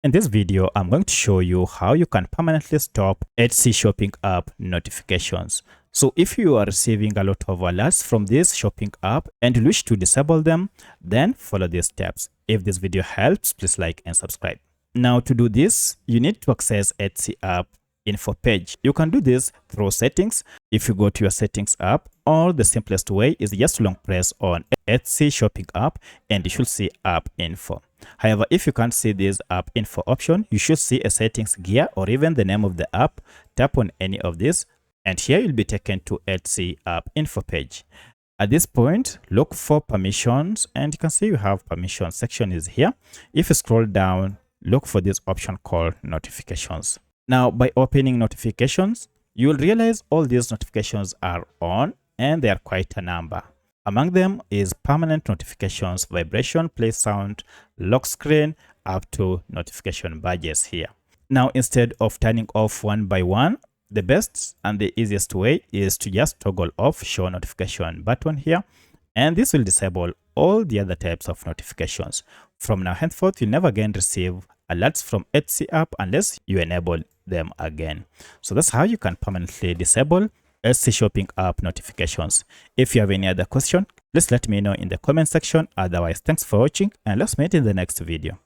In this video, I'm going to show you how you can permanently stop Etsy shopping app notifications. So if you are receiving a lot of alerts from this shopping app and you wish to disable them, then follow these steps. If this video helps, please like and subscribe. Now to do this, you need to access Etsy app info page. You can do this through settings. If you go to your settings app, or the simplest way is just long press on Etsy shopping app and you should see app info. However, if you can't see this app info option, you should see a settings gear or even the name of the app. Tap on any of these and here you'll be taken to Etsy app info page. At this point, look for permissions and you can see you have permission section is here. If you scroll down, look for this option called notifications. Now, by opening notifications, you will realize all these notifications are on and they are quite a number. Among them is permanent notifications, vibration, play sound, lock screen, up to notification badges here. Now, instead of turning off one by one, the best and the easiest way is to just toggle off show notification button here, and this will disable all the other types of notifications. From now henceforth, you'll never again receive alerts from Etsy app unless you enable them again. So that's how you can permanently disable Etsy shopping app notifications. If you have any other question, please let me know in the comment section. Otherwise, thanks for watching and let's meet in the next video.